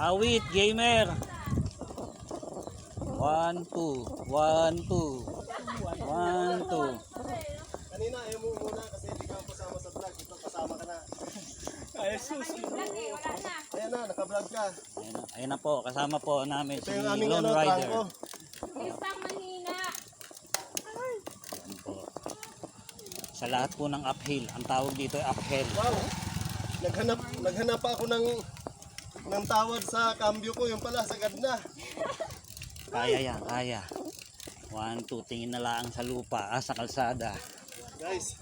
Awit gamer. 1 2 1 2 1 2. Kanina ayaw mo muna kasi hindi ka kasama sa vlog. Ito kasama ka na. Ay, sus. Ayan na, naka-vlog ka. Ayun na po, kasama po namin Ito si yung aming Lone Rider. trangko. Isang mahina. Ayan po. Sa lahat po ng uphill, ang tawag dito ay uphill. Wow! Naghanap pa ako ng tawad sa cambio ko. Yung pala, sagad na. Kaya yan, kaya. 1 2, tingin na lang sa lupa, sa kalsada. Guys,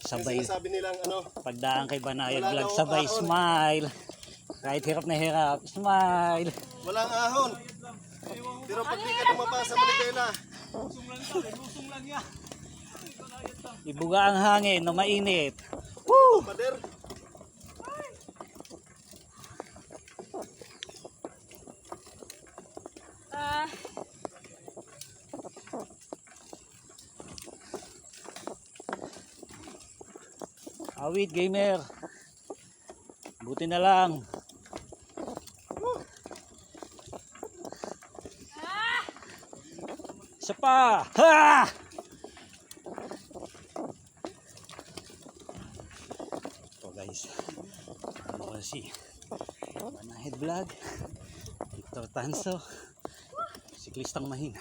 Sabay, sabi nilang pagdaan kay Banayad Wala Vlog, na sabay ahon. smile. Kahit hirap na hirap, smile. walang ahon. Pero pag di ka tumapa sa Manibela, Lusong lang yan. Ibuga ang hangin na mainit. pader. Awit gamer. Buti na lang. Isa pa. Ha! Ito guys. Ano ko si Banayad Vlog, Victor Tanso, siklistang mahina.